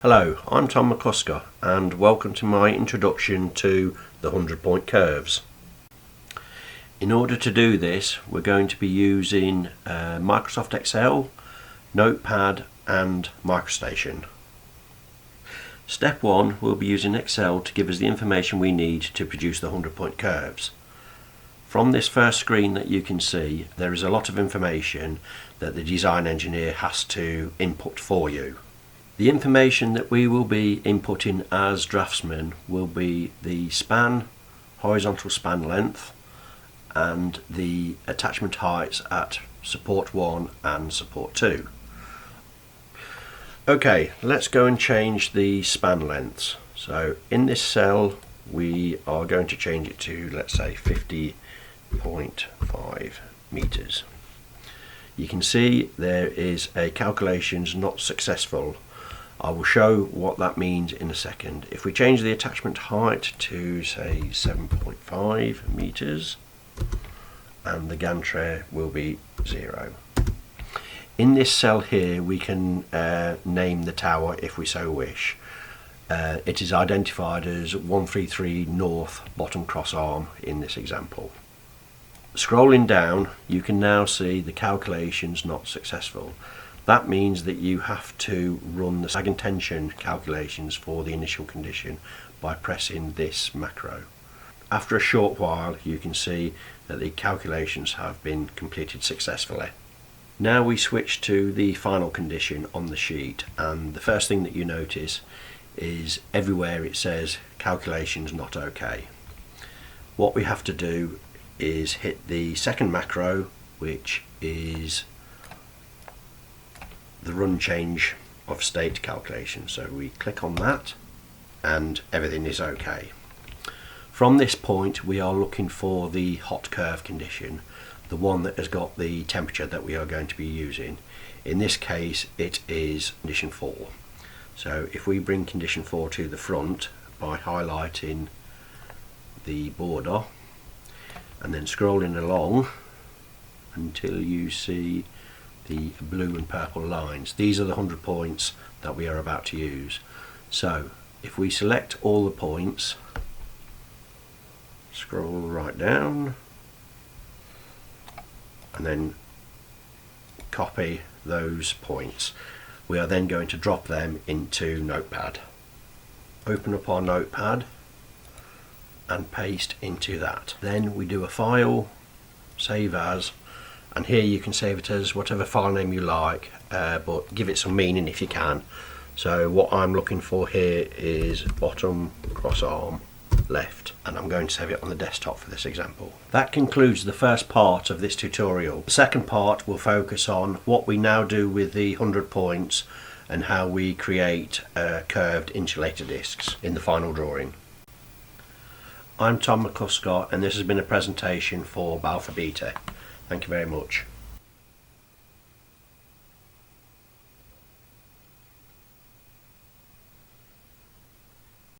Hello, I'm Tom McCusker and welcome to my introduction to the 100-point curves. In order to do this, we're going to be using Microsoft Excel, Notepad and MicroStation. Step 1, we'll be using Excel to give us the information we need to produce the 100-point curves. From this first screen that you can see, there is a lot of information that the design engineer has to input for you. The information that we will be inputting as draftsmen will be the span, horizontal span length, and the attachment heights at support 1 and support 2. Okay, let's go and change the span lengths. So in this cell we are going to change it to, let's say, 50.5 meters. You can see there is a calculations not successful. I will show what that means in a second. If we change the attachment height to, say, 7.5 meters, and the gantry will be 0. In this cell here we can name the tower if we so wish. It is identified as 133 North bottom cross arm in this example. Scrolling down, you can now see the calculations not successful. That means that you have to run the sag and tension calculations for the initial condition by pressing this macro. After a short while you can see that the calculations have been completed successfully. Now we switch to the final condition on the sheet, and the first thing that you notice is everywhere it says calculations not okay. What we have to do is hit the second macro, which is the run change of state calculation. So we click on that and everything is okay. From this point we are looking for the hot curve condition, the one that has got the temperature that we are going to be using. In this case it is condition 4. So if we bring condition 4 to the front by highlighting the border and then scrolling along until you see the blue and purple lines, these are the 100 points that we are about to use. So if we select all the points, scroll right down and then copy those points, we are then going to drop them into Notepad. Open up our Notepad and paste into that. Then we do a file, save as, and here you can save it as whatever file name you like, but give it some meaning if you can. So what I'm looking for here is bottom cross arm left, and I'm going to save it on the desktop for this example. That concludes the first part of this tutorial. The second part will focus on what we now do with the 100 points and how we create curved insulator discs in the final drawing. I'm Tom McCusker and this has been a presentation for Balfour Beatty. Thank you very much.